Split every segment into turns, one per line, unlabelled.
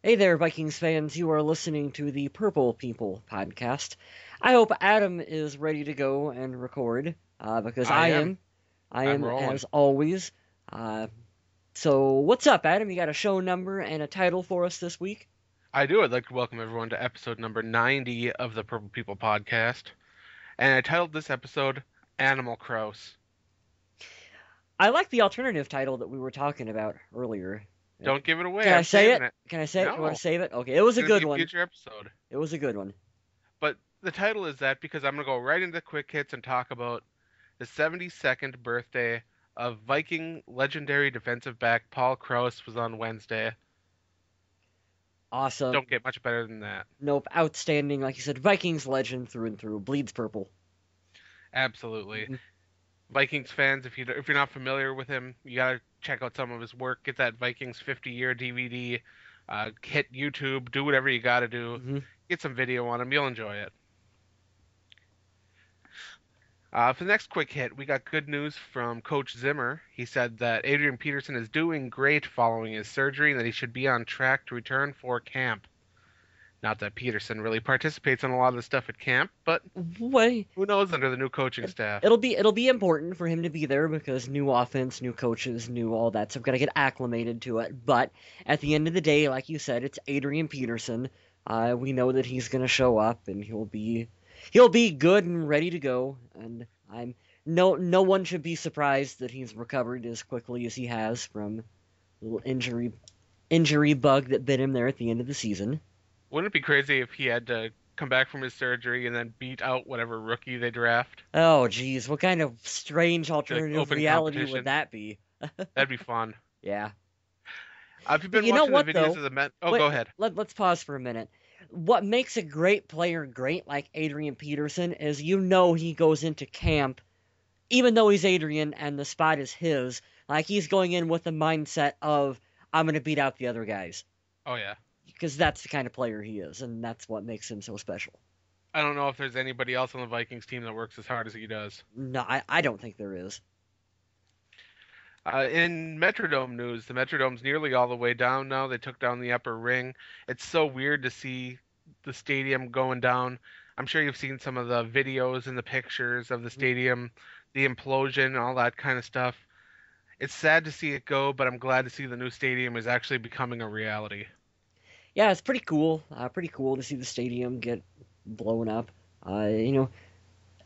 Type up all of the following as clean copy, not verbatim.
Hey there, Vikings fans. You are listening to the Purple People podcast. I hope Adam is ready to go and record, because
I
I
am.
am. I
I'm
am,
rolling.
as always. Uh, so, what's up, Adam? You got a show number and a title for us this week?
I do. I'd like to welcome everyone to episode number 90 of the Purple People podcast. And I titled this episode Animal Krause.
I like the alternative title that we were talking about earlier. Uh,
Don't give it
Can
away.
I
I'm
say
saving
it?
it.
Can I say it? You want
No,
to save it? Okay, it was
it's
a
going to
good
be a
one.
future episode.
It was a good one.
But the title is that because I'm going to go right into quick hits and talk about the 72nd birthday of Viking legendary defensive back Paul Krause was on Wednesday.
Awesome.
Don't get much better than that.
Nope. Outstanding. Like you said, Vikings legend through and through. Bleeds purple.
Absolutely.
Mhm.
Vikings fans, if you're not familiar with him, you gotta check out some of his work. Get that Vikings 50-year DVD. Hit YouTube. Do whatever you gotta do.
Mhm.
Get some video on him. You'll enjoy it. For the next quick hit, we got good news from Coach Zimmer. He said that Adrian Peterson is doing great following his surgery and that he should be on track to return for camp. Not that Peterson really participates in a lot of the stuff at camp, but
What?
who knows under the new coaching staff.
It'll be important for him to be there because new offense, new coaches, new all that. So I've got to get acclimated to it. But at the end of the day, like you said, it's Adrian Peterson. We know that he's gonna show up and he'll be good and ready to go. And I'm no one should be surprised that he's recovered as quickly as he has from the little injury bug that bit him there at the end of the season.
Wouldn't it be crazy if he had to come back from his surgery and then beat out whatever rookie they draft?
Oh geez, what kind of strange
Like
alternative
open
reality would
competition.
that be?
That'd be fun.
Yeah.
If you've
But
been
you know
watching the
what
videos
though?
of the Met, oh,
Wait,
go ahead.
let's pause for a minute. What makes a great player great, like Adrian Peterson, is he goes into camp, even though he's Adrian and the spot is his, like he's going in with the mindset of I'm gonna beat out the other guys
Oh yeah.
because that's the kind of player he is, and that's what makes him so special.
I don't know if there's anybody else on the Vikings team that works as hard as he does.
No, I don't think there is.
In Metrodome news, the Metrodome's nearly all the way down now. They took down the upper ring. It's so weird to see the stadium going down. I'm sure you've seen some of the videos and the pictures of the stadium, the implosion, all that kind of stuff. It's sad to see it go, but I'm glad to see the new stadium is actually becoming a reality.
Yeah, it's pretty cool. Pretty cool to see the stadium get blown up. You know,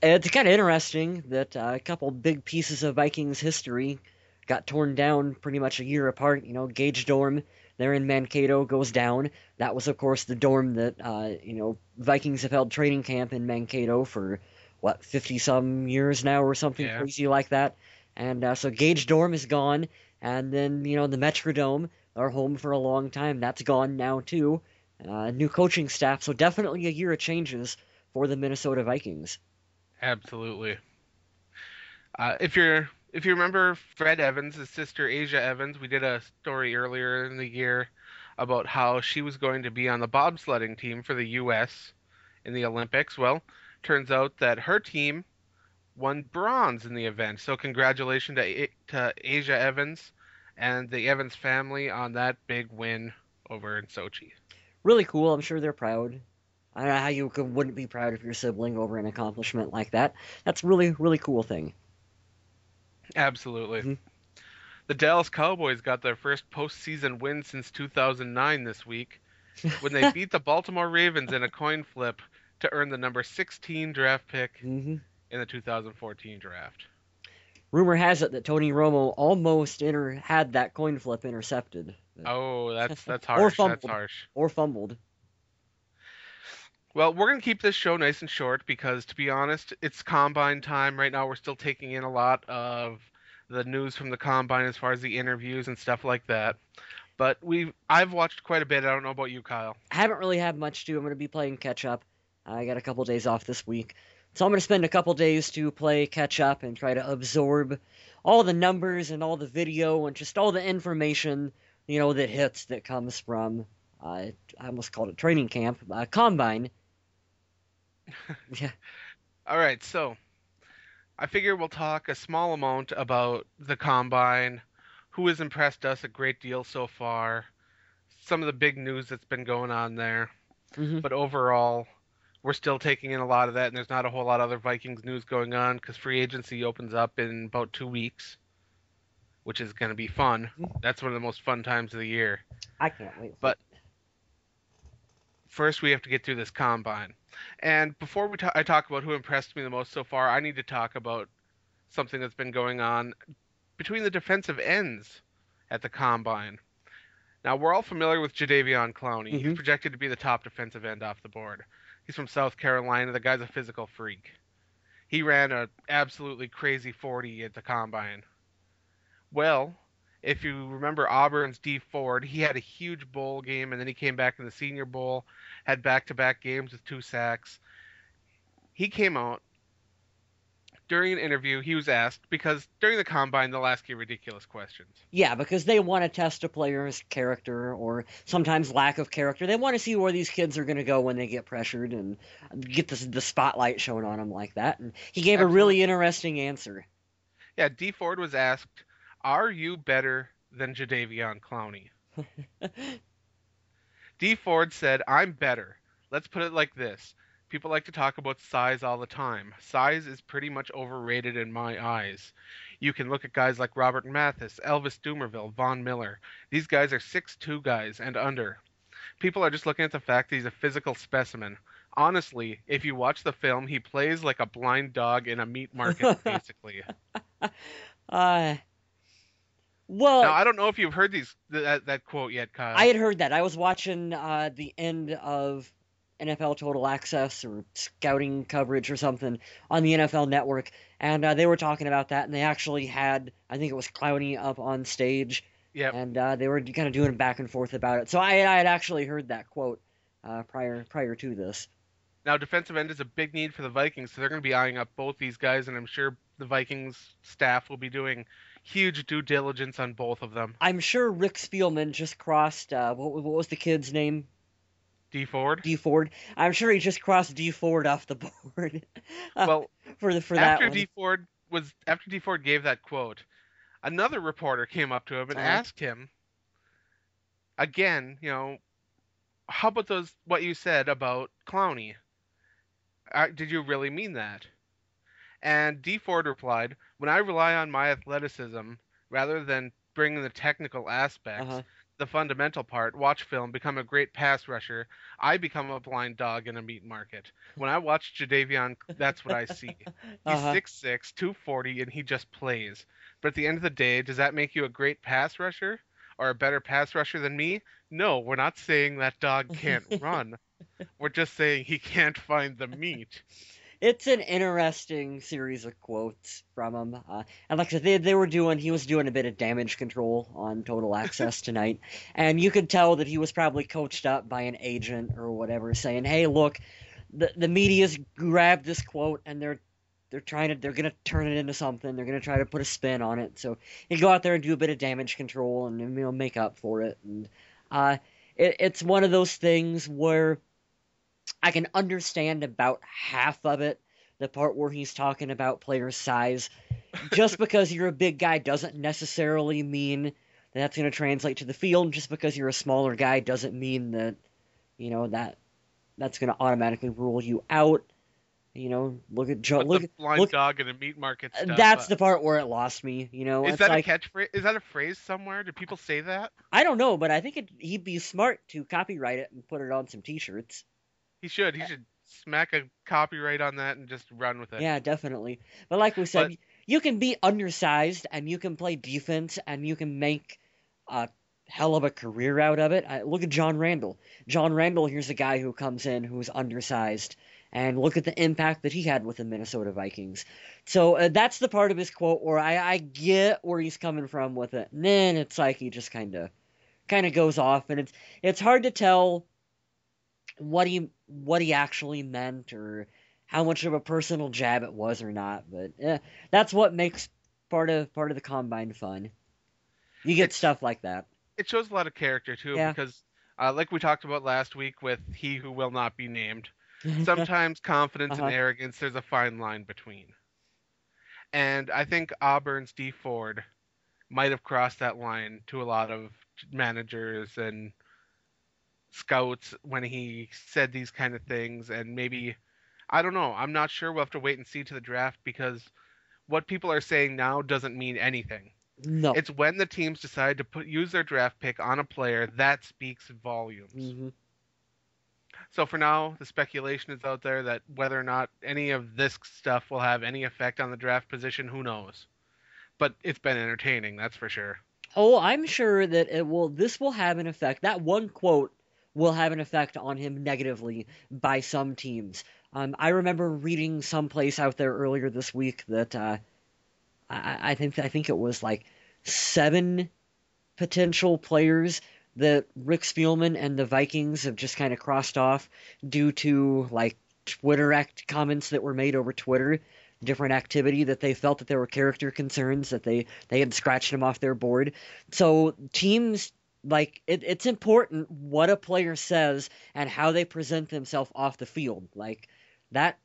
it's kind of interesting that a couple big pieces of Vikings history got torn down pretty much a year apart. Gage Dorm there in Mankato goes down. That was, of course, the dorm that Vikings have held training camp in Mankato for what 50 some years now or something
Yeah,
crazy like that. And so Gage Dorm is gone, and then the Metrodome, our home for a long time, that's gone now too. New coaching staff, so definitely a year of changes for the Minnesota Vikings.
absolutely. If you remember Fred Evans, his sister Asia Evans, we did a story earlier in the year about how she was going to be on the bobsledding team for the U.S. in the Olympics. Well, turns out that her team won bronze in the event. So congratulations to Asia Evans and the Evans family on that big win over in Sochi.
Really cool. I'm sure they're proud. I don't know how wouldn't be proud of your sibling over an accomplishment like that. That's really, really cool thing.
Absolutely.
Mhm.
The Dallas Cowboys got their first postseason win since 2009 this week when they beat the Baltimore Ravens in a coin flip to earn the number 16 draft pick
Mhm.
in the 2014 draft.
Rumor has it that Tony Romo almost had that coin flip intercepted,
Oh, that's
or
harsh. That's
fumbled,
harsh.
or fumbled.
Well, we're going to keep this show nice and short because, to be honest, it's combine time. Right now, we're still taking in a lot of the news from the combine as far as the interviews and stuff like that. But I've watched quite a bit. I don't know about you, Kyle.
I haven't really had much to. I'm going to be playing catch up. I got a couple days off this week, so I'm going to spend a couple days to play catch up and try to absorb all the numbers and all the video and just all the information that hits that comes from. I almost called it training camp, combine. Yeah,
All right, so I figure we'll talk a small amount about the combine, who has impressed us a great deal so far, some of the big news that's been going on there.
Hmm.
But overall, we're still taking in a lot of that, and there's not a whole lot of other Vikings news going on because free agency opens up in about 2 weeks, which is going to be fun. That's one of the most fun times of the year.
I can't wait for
But
it.
first, we have to get through this combine. And before I talk about who impressed me the most so far, I need to talk about something that's been going on between the defensive ends at the combine. Now, we're all familiar with Jadeveon Clowney. He's
Hmm.
projected to be the top defensive end off the board. He's from South Carolina. The guy's a physical freak. He ran a absolutely crazy 40 at the combine. Well, if you remember Auburn's D Ford, he had a huge bowl game and then he came back in the Senior Bowl, had back-to-back games with 2 sacks. He came out during an interview. He was asked because during the combine they'll ask you ridiculous questions.
Yeah, because they want to test a player's character or sometimes lack of character. They want to see where these kids are going to go when they get pressured and get the spotlight shown on them like that. And he gave a really
Absolutely.
interesting answer.
Yeah, D Ford was asked, "Are you better than Jadeveon Clowney?" D Ford said, "I'm better. Let's put it like this. People like to talk about size all the time. Size is pretty much overrated in my eyes. You can look at guys like Robert Mathis, Elvis Dumervil, Von Miller. These guys are 6'2" guys and under. People are just looking at the fact that he's a physical specimen. Honestly, if you watch the film, he plays like a blind dog in a meat market, basically."
uh, well,
Now, I don't know if you've heard that quote yet,
I
Kyle.
had heard that. I was watching the end of NFL Total Access or scouting coverage or something on the NFL Network, and they were talking about that, and they actually had, I think it was Clowney up on stage,
Yep.
and they were kind of doing back and forth about it. So I had actually heard that quote prior to this.
Now, defensive end is a big need for the Vikings, so they're going to be eyeing up both these guys, and I'm sure the Vikings staff will be doing huge due diligence on both of them.
I'm sure Rick Spielman just crossed what was the kid's name?
D Ford.
D Ford. I'm sure he just crossed D Ford off the board uh,
Well,
for that one.
after D Ford gave that quote, another reporter came up to him and
Uh,
asked him again, how about those what you said about Clowney? Did you really mean that? And D Ford replied, "When I rely on my athleticism rather than bringing the technical aspects,
uh-huh.
the fundamental part, watch film, become a great pass rusher, I become a blind dog in a meat market. When I watch Jadavion, that's what I see. He's
Uh-huh.
6'6", 240, and he just plays. But at the end of the day, does that make you a great pass rusher? Or a better pass rusher than me? No, we're not saying that dog can't run. We're just saying he can't find the meat."
It's an interesting series of quotes from him. And like I said, he was doing a bit of damage control on Total Access tonight. And you could tell that he was probably coached up by an agent or whatever saying, hey, look, the media's grabbed this quote and they're gonna turn it into something. They're gonna try to put a spin on it. So you go out there and do a bit of damage control and make up for it. And uh, it's one of those things where I can understand about half of it. The part where he's talking about player size. Just because you're a big guy doesn't necessarily mean that that's going to translate to the field. Just because you're a smaller guy doesn't mean that, that's going to automatically rule you out. Look at Joe.
But the
Look,
blind
look.
dog in a meat market stuff.
That's the part where it lost me.
Is
It's
that a
like
catchphrase? Is that a phrase somewhere? Do people say that?
I don't know, but I think he'd be smart to copyright it and put it on some T-shirts.
He should. He should smack a copyright on that and just run with it.
Yeah, definitely. But like we
But
said, you can be undersized and you can play defense and you can make a hell of a career out of it. Look at John Randall. John Randall, here's a guy who comes in who's undersized, and look at the impact that he had with the Minnesota Vikings. So that's the part of his quote where I get where he's coming from with it. And then it's like he just kind of goes off, and it's hard to tell what he actually meant or how much of a personal jab it was or not. But that's what makes part of the combine fun. You get
it's
stuff like that.
it shows a lot of character too
Yeah.
because like we talked about last week with he who will not be named, sometimes confidence and
Uh-huh.
arrogance there's a fine line between. And I think Auburn's D Ford might have crossed that line to a lot of managers and scouts when he said these kind of things, and maybe I don't know. I'm not sure. We'll have to wait and see to the draft because what people are saying now doesn't mean anything.
No.
It's when the teams decide to use their draft pick on a player that speaks volumes.
Hmm.
So for now, the speculation is out there that whether or not any of this stuff will have any effect on the draft position, who knows? But it's been entertaining, that's for sure.
Oh, I'm sure that it will. This will have an effect. That one quote will have an effect on him negatively by some teams. I remember reading someplace out there earlier this week that I think it was like 7 potential players that Rick Spielman and the Vikings have just kind of crossed off due to like Twitter act comments that were made over Twitter, different activity that they felt that there were character concerns that they had scratched them off their board. So teams like it's important what a player says and how they present themselves off the field. Like that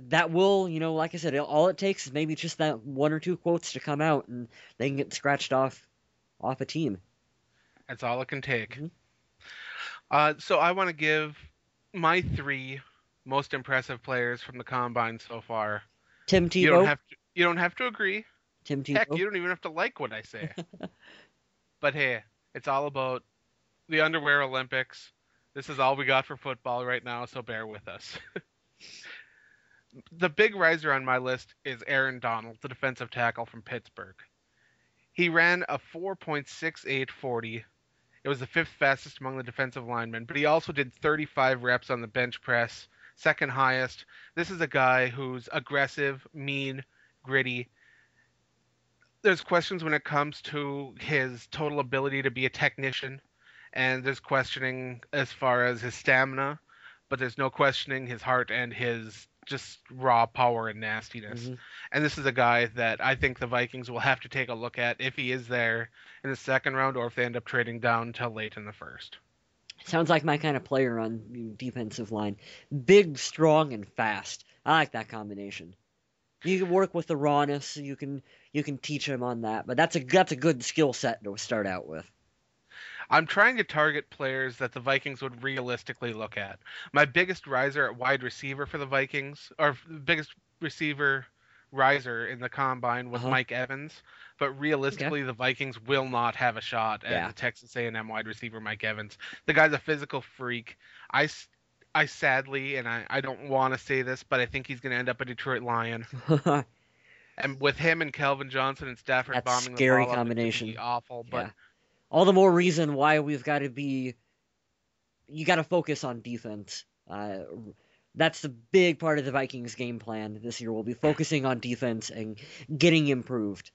that will, like I said, all it takes is maybe just that one or two quotes to come out and they can get scratched off a team.
That's all it can take.
Hmm.
So I want to give my 3 most impressive players from the combine so far.
Tim
You don't
Tebow.
have to. You don't have to agree.
Tim
Heck,
Tebow.
you don't even have to like what I say. But hey, it's all about the underwear Olympics. This is all we got for football right now, so bear with us. The big riser on my list is Aaron Donald, the defensive tackle from Pittsburgh. He ran a 4.6840. It was the 5th fastest among the defensive linemen, but he also did 35 reps on the bench press, second highest. This is a guy who's aggressive, mean, gritty. There's questions when it comes to his total ability to be a technician, and there's questioning as far as his stamina, but there's no questioning his heart and his just raw power and nastiness.
Hmm.
And this is a guy that I think the Vikings will have to take a look at if he is there in the second round or if they end up trading down till late in the first.
Sounds like my kind of player on defensive line. Big, strong, and fast. I like that combination. You can work with the rawness. You can teach him on that, but that's a good skill set to start out with.
I'm trying to target players that the Vikings would realistically look at. My biggest riser at wide receiver for the Vikings, or biggest receiver riser in the combine
Uh
was
huh.
Mike Evans, but
Okay.
realistically the Vikings will not have a shot at
Yeah.
the Texas A&M wide receiver Mike Evans. The guy's a physical freak. I, I sadly, and I don't want to say this, but I think he's going to end up a Detroit Lion. And with him and Calvin Johnson and Stafford
That's
bombing the
scary
ball up, it could be
combination.
awful. But
Yeah. All the more reason why we've got to be. You got to focus on defense. That's the big part of the Vikings game plan this year. We'll be focusing on defense and getting improved.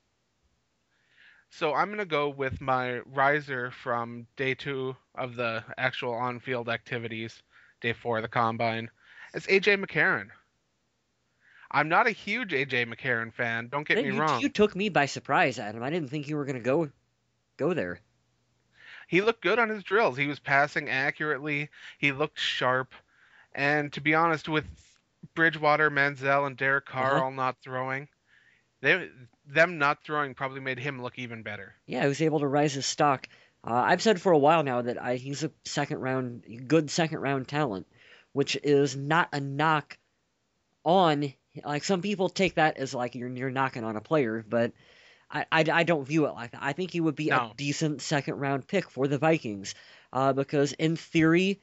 So I'm going to go with my riser from day 2 of the actual on-field activities, day 4 of the combine. It's AJ McCarron. I'm not a huge AJ McCarron fan, don't get me
You
wrong.
took me by surprise, Adam. I didn't think you were gonna go there.
He looked good on his drills. He was passing accurately. He looked sharp. And to be honest, with Bridgewater, Manziel, and Derek
Uh
Carr
huh.
all not throwing, they them not throwing probably made him look even better.
Yeah, he was able to rise his stock. I've said for a while now that he's a good second round talent, which is not a knock on. Like some people take that as like you're knocking on a player, but I don't view it like that. I think he would be a
No.
decent second round pick for the Vikings, because in theory,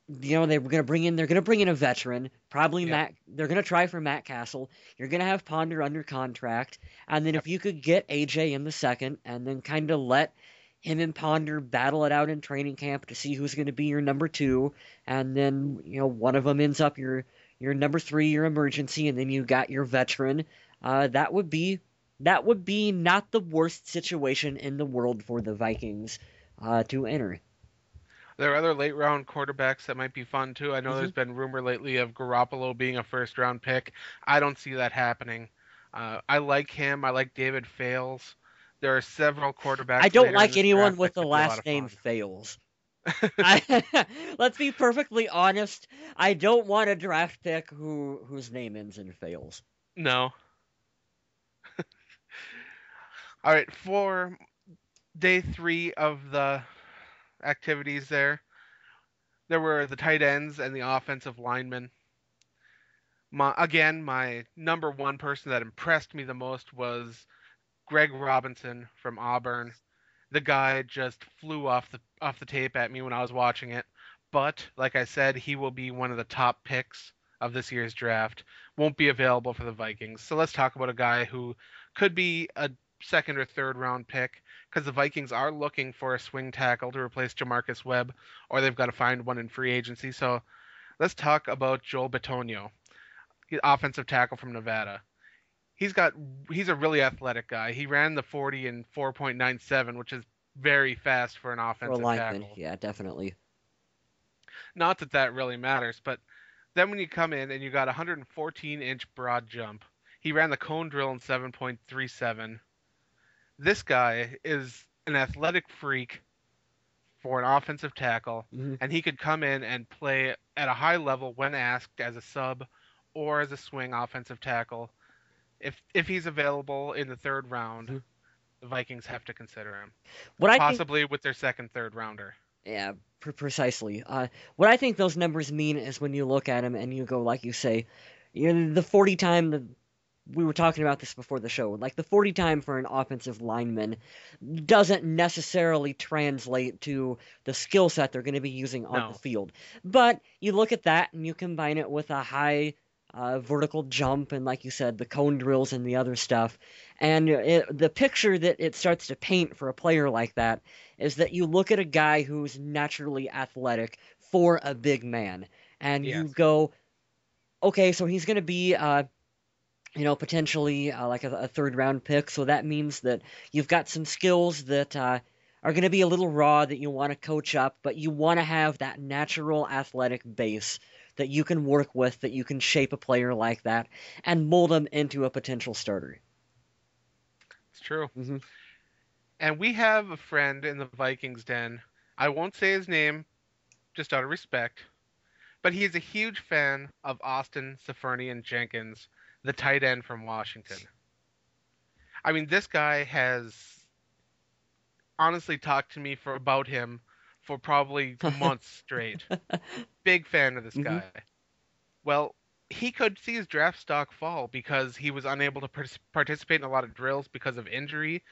they're gonna bring in a veteran, probably
Yep.
Matt. They're gonna try for Matt Castle. You're gonna have Ponder under contract, and then
Yep.
if you could get AJ in the second, and then kind of let him and Ponder battle it out in training camp to see who's going to be your number two, and then one of them ends up your number three, your emergency, and then you got your veteran. That would be not the worst situation in the world for the Vikings to enter.
There are other late round quarterbacks that might be fun too. I know
Hmm.
there's been rumor lately of Garoppolo being a first round pick. I don't see that happening. I like him. I like David Fales. There are several
I
quarterbacks
don't
later in
like
this
anyone
draft
with
that
the
could be a lot
last
of
name
fun.
Fails. Let's be perfectly honest. I don't want a draft pick whose name ends in Fails.
No. All right, for day 3 of the activities there. There were the tight ends and the offensive linemen. My number one person that impressed me the most was Greg Robinson from Auburn. The guy just flew off the tape at me when I was watching it. But like I said, he will be one of the top picks of this year's draft. Won't be available for the Vikings. So let's talk about a guy who could be a second or third round pick because the Vikings are looking for a swing tackle to replace Jamarcus Webb, or they've got to find one in free agency. So let's talk about Joel Bitonio, offensive tackle from Nevada. He's got he's a really athletic guy. He ran the 40 in 4.97, which is very fast for an
For a
offensive
lineman,
tackle.
yeah, definitely.
Not that that really matters, but then when you come in and you got a 114-inch broad jump, he ran the cone drill in 7.37. This guy is an athletic freak for an offensive tackle,
Hmm.
and he could come in and play at a high level when asked as a sub or as a swing offensive tackle. If he's available in the third round,
Hmm.
the Vikings have to consider him,
What I think,
possibly with their second, third rounder.
yeah, precisely. What I think those numbers mean is when you look at them and you go, like you say, the 40 time we were talking about this before the show. Like the 40 time for an offensive lineman doesn't necessarily translate to the skill set they're going to be using on the
No,
field. But you look at that and you combine it with a high vertical jump and, like you said, the cone drills and the other stuff. And the picture that it starts to paint for a player like that is that you look at a guy who's naturally athletic for a big man, and you
yes,
go, okay, so he's going to be potentially like a third round pick. So that means that you've got some skills that are going to be a little raw that you want to coach up, but you want to have that natural athletic base that you can work with, that you can shape a player like that and mold them into a potential starter.
it's true.
Hmm.
And we have a friend in the Vikings den. I won't say his name, just out of respect, but he is a huge fan of Austin Seferian Jenkins, the tight end from Washington. I mean, this guy has honestly talked to me for about him for probably months straight. Big fan of this
Hmm.
guy. Well, he could see his draft stock fall because he was unable to participate in a lot of drills because of injury.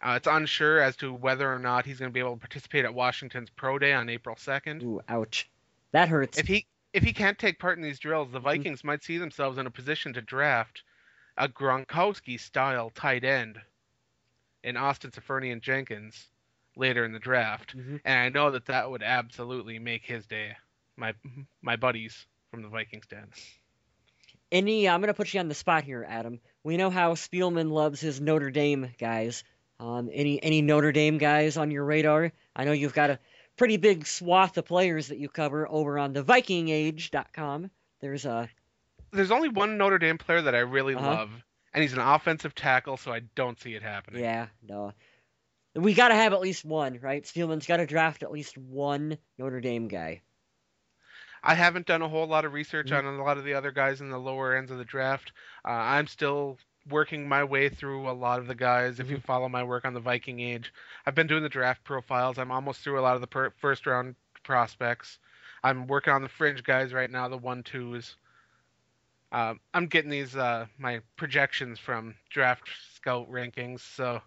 It's unsure as to whether or not he's going to be able to participate at Washington's Pro Day on April 2nd.
Ooh, ouch. That hurts.
If he can't take part in these drills, the
Hmm.
Vikings might see themselves in a position to draft a Gronkowski style tight end in Austin Seferian Jenkins later in the draft.
Hmm.
And I know that that would absolutely make his day. My my buddies from the Vikings den.
I'm going to put you on the spot here, Adam. We know how Spielman loves his Notre Dame guys. Any Notre Dame guys on your radar? I know you've got a pretty big swath of players that you cover over on the VikingAge.com. There's a
There's only one Notre Dame player that I really
uh-huh.
love, and he's an offensive tackle, so I don't see it happening.
Yeah, no. We got to have at least one, right? Spielman's got to draft at least one Notre Dame guy.
I haven't done a whole lot of research
Mhm.
on a lot of the other guys in the lower ends of the draft. I'm still working my way through a lot of the guys. If you
Mhm.
follow my work on the Viking Age, I've been doing the draft profiles. I'm almost through a lot of the first round prospects. I'm working on the fringe guys right now, the 1-2s. I'm getting these my projections from Draft Scout rankings, so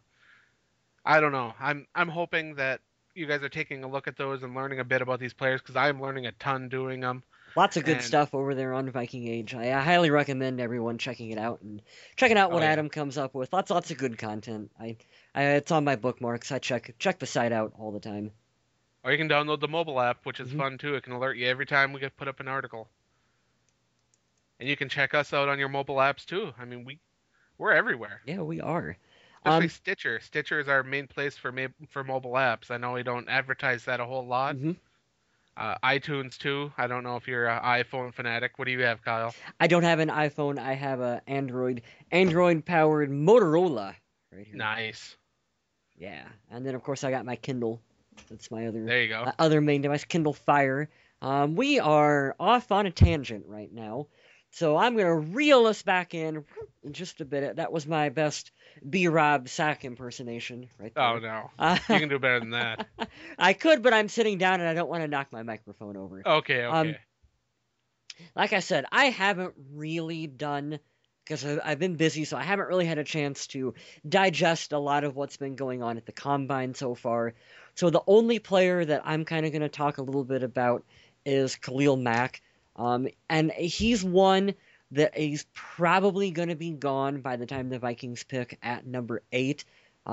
I don't know. I'm hoping that you guys are taking a look at those and learning a bit about these players because I'm learning a ton doing them.
Lots of good
And
stuff over there on Viking Age. I highly recommend everyone checking it out and checking out
oh
what
yeah,
Adam comes up with. Lots of good content. It's on my bookmarks. I check the site out all the time.
or you can download the mobile app, which is
Hmm.
fun too. It can alert you every time we get put up an article, and you can check us out on your mobile apps too. I mean, we're everywhere,
Yeah, we are.
especially
Um,
Stitcher. Stitcher is our main place for for mobile apps. I know we don't advertise that a whole lot.
mhm.
iTunes too. I don't know if you're an iPhone fanatic. What do you have, Kyle?
I don't have an iPhone. I have a Android powered Motorola right here.
Nice.
Yeah, and then of course I got my Kindle. That's my
There you go.
other main device, Kindle Fire. We are off on a tangent right now. So I'm gonna reel us back in just a bit. That was my best B-Rob Sack impersonation right
Oh
there.
no,
Uh,
you can do better than that.
I could, but I'm sitting down and I don't want to knock my microphone over.
Okay,
Um,
okay.
like I said, I haven't really done because I've been busy, so I haven't really had a chance to digest a lot of what's been going on at the combine so far. So the only player that I'm kind of going to talk a little bit about is Khalil Mack, and he's one that is probably going to be gone by the time the Vikings pick at number 8.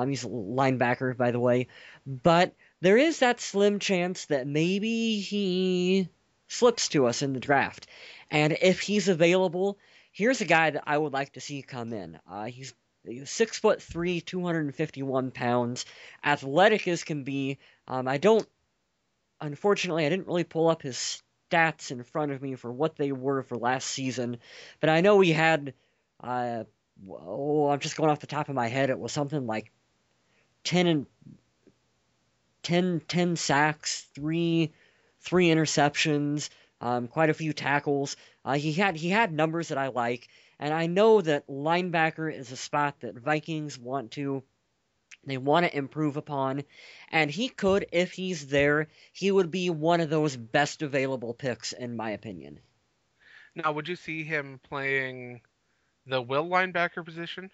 He's a linebacker, by the way, but there is that slim chance that maybe he slips to us in the draft. And if he's available, here's a guy that I would like to see come in. He's 6'3", 251 pounds, athletic as can be. I don't, unfortunately, I didn't really pull up his stats in front of me for what they were for last season, but I know he had, uh, I'm just going off the top of my head. It was something like 10 and 10 sacks, three interceptions, quite a few tackles. He had numbers that I like, and I know that linebacker is a spot that Vikings want to improve upon, and he could, if he's there, he would be one of those best available picks in my opinion.
Now, would you see him playing the will linebacker position?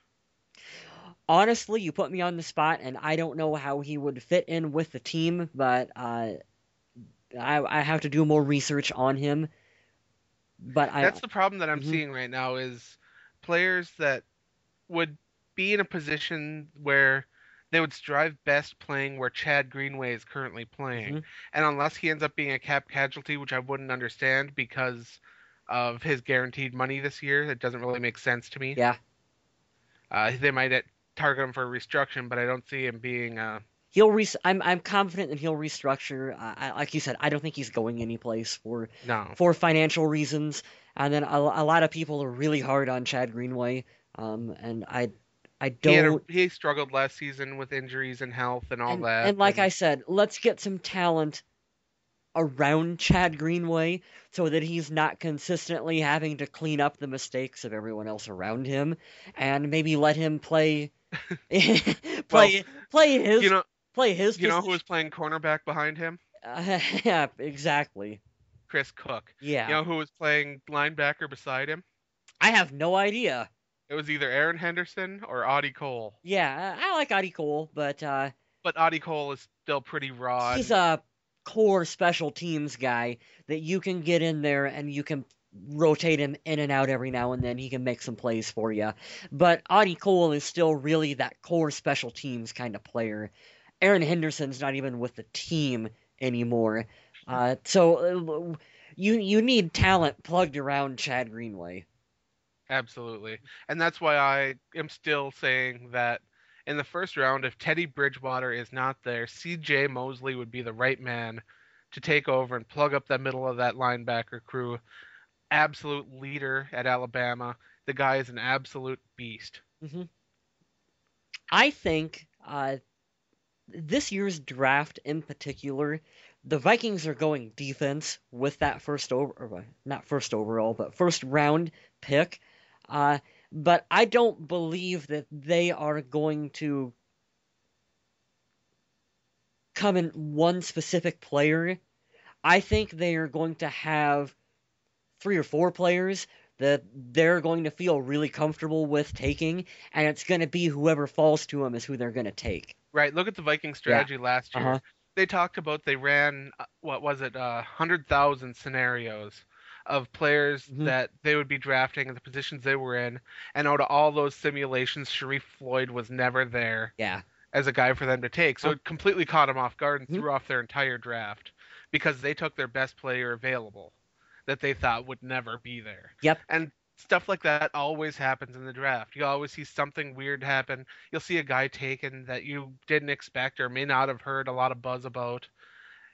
Honestly, you put me on the spot, and I don't know how he would fit in with the team, but I have to do more research on him. But I,
That's the problem that I'm
mhm,
seeing right now is players that would be in a position where they would strive best playing where Chad Greenway is currently playing.
mhm,
And unless he ends up being a cap casualty, which I wouldn't understand because of his guaranteed money this year, it doesn't really make sense to me.
yeah.
They might target him for restructuring, but I don't see him being
I'm confident that he'll restructure. Like you said, I don't think he's going anyplace
no.
for financial reasons. And then a lot of people are really hard on Chad Greenway. And I don't.
He struggled last season with injuries and health and all that,
And like I
and
said, let's get some talent around Chad Greenway so that he's not consistently having to clean up the mistakes of everyone else around him, and maybe let him play
well,
play play
you
his
know,
play his
who was
position.
playing cornerback behind him?
Yeah, exactly.
Chris Cook. You
Yeah.
know who was playing linebacker beside him?
I have no idea.
It was either Aaron Henderson or Audie Cole.
Yeah, I like Adi Cole, but
But Audie Cole is still pretty raw.
he's
And,
a core special teams guy that you can get in there and you can rotate him in and out every now and then. He can make some plays for you. But Audie Cole is still really that core special teams kind of player. Aaron Henderson's not even with the team anymore. So you need talent plugged around Chad Greenway.
absolutely. And that's why I am still saying that in the first round, if Teddy Bridgewater is not there, CJ Mosley would be the right man to take over and plug up the middle of that linebacker crew. Absolute leader at Alabama. The guy is an absolute beast.
hmm I think this year's draft in particular, the Vikings are going defense with that not first overall, but first round pick. Uh, but I don't believe that they are going to come in one specific player. I think they are going to have 3 or 4 players that they're going to feel really comfortable with taking, and it's going to be whoever falls to them is who they're going to take.
Right. Look at the Viking
Yeah.
strategy last
Uh huh.
year. They talked about they ran what was it, 100,000 scenarios of players
hmm
that they would be drafting and the positions they were in, and out of all those simulations, Sharif Floyd was never there
Yeah.
as a guy for them to take. So
Uh,
it completely caught them off guard and
mhm.
threw off their entire draft because they took their best player available that they thought would never be there.
Yep.
And stuff like that always happens in the draft. You always see something weird happen. You'll see a guy taken that you didn't expect or may not have heard a lot of buzz about,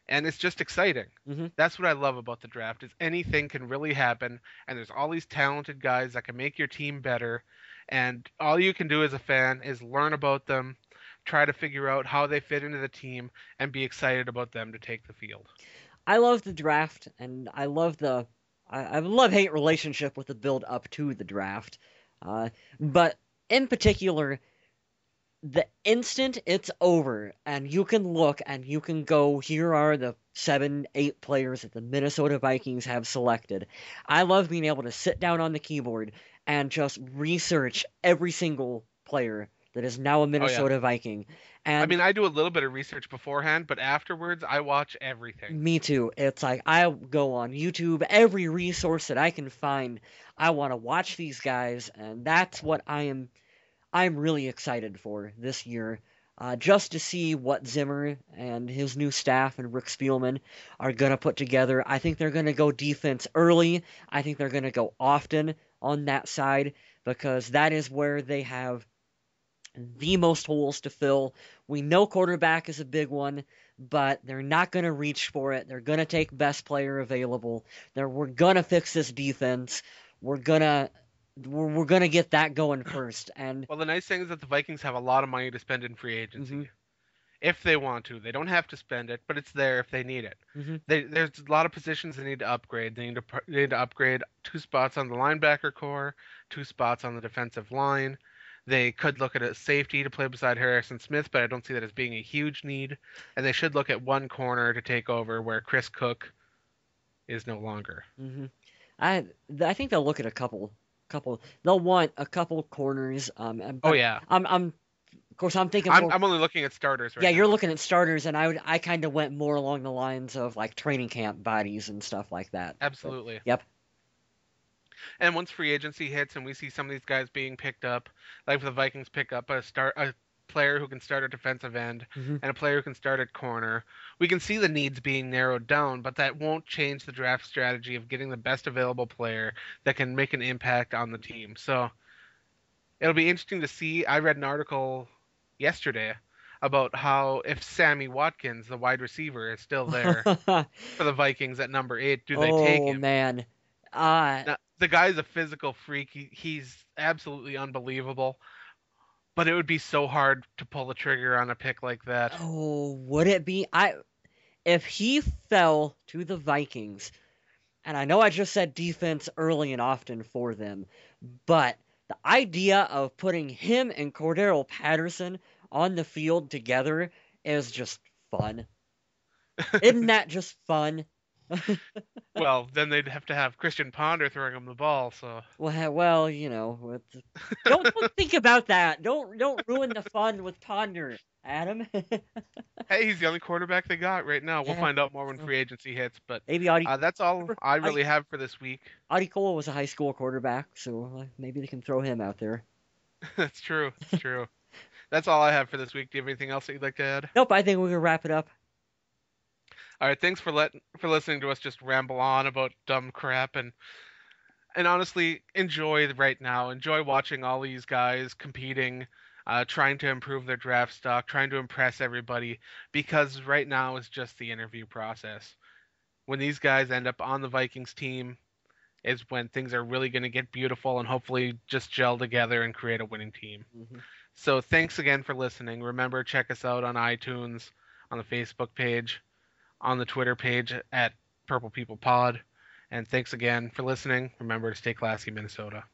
and it's just exciting.
hmm
That's what I love about the draft is anything can really happen, and there's all these talented guys that can make your team better, and all you can do as a fan is learn about them, try to figure out how they fit into the team, and be excited about them to take the field.
I love the draft, and I love the I love-hate relationship with the build up to the draft. But in particular, the instant it's over and you can look and you can go, here are the 7, 8 players that the Minnesota Vikings have selected. I love being able to sit down on the keyboard and just research every single player that is now a
Oh yeah.
Minnesota Viking.
I
And
mean, I do a little bit of research beforehand, but afterwards I watch everything.
me too. It's like I go on YouTube, every resource that I can find. I want to watch these guys, and that's what I'm really excited for this year, just to see what Zimmer and his new staff and Rick Spielman are going to put together. I think they're going to go defense early. I think they're going to go often on that side because that is where they have the most holes to fill. We know quarterback is a big one, but they're not going to reach for it. They're going to take best player available. We're going to fix this defense. We're going to we're gonna get that going first. And
Well, the nice thing is that the Vikings have a lot of money to spend in free
hmm
agency if they want to. They don't have to spend it, but it's there if they need it.
hmm
There's a lot of positions they need to upgrade. They need to upgrade 2 spots on the linebacker core, 2 spots on the defensive line. They could look at a safety to play beside Harrison Smith, but I don't see that as being a huge need. And they should look at one corner to take over where Chris Cook is no longer.
hmm I I think they'll look at a couple. They'll want a couple corners.
Oh
But
yeah,
I'm of course I'm thinking
I'm
more.
I'm only looking at starters
Yeah,
right
you're
now.
looking at starters, and I kind of went more along the lines of like training camp bodies and stuff like that. But
Absolutely.
yep.
And once free agency hits and we see some of these guys being picked up, like if the Vikings pick up a player who can start at defensive end
hmm
and a player who can start at corner, we can see the needs being narrowed down, but that won't change the draft strategy of getting the best available player that can make an impact on the team. So it'll be interesting to see. I read an article yesterday about how if Sammy Watkins, the wide receiver, is still there for the Vikings at number 8, do they take
Oh
him?
man. Uh
Now, the guy's a physical freak. He's absolutely unbelievable. But it would be so hard to pull the trigger on a pick like that.
oh, would it be? I If he fell to the Vikings, and I know I just said defense early and often for them, but the idea of putting him and Cordero Patterson on the field together is just fun. Isn't that just fun?
Well, then they'd have to have Christian Ponder throwing him the ball. So,
Well, don't think about that. Don't ruin the fun with Ponder, Adam.
hey, he's the only quarterback they got right now. We'll
Yeah,
find out more when
well,
free agency hits. But
maybe Audi.
that's all
Remember,
I really have for this week.
Audi Cole was a high school quarterback, so maybe they can throw him out there.
That's true. It's true. That's all I have for this week. Do you have anything else that you'd like to add?
Nope, I think we can wrap it up.
All right. Thanks for listening to us just ramble on about dumb crap and honestly enjoy right now. Enjoy watching all these guys competing, trying to improve their draft stock, trying to impress everybody, because right now is just the interview process. When these guys end up on the Vikings team, is when things are really going to get beautiful and hopefully just gel together and create a winning team.
hmm
So thanks again for listening. Remember, check us out on iTunes, on the Facebook page, on the Twitter page at Purple People Pod. And thanks again for listening. Remember to stay classy, Minnesota.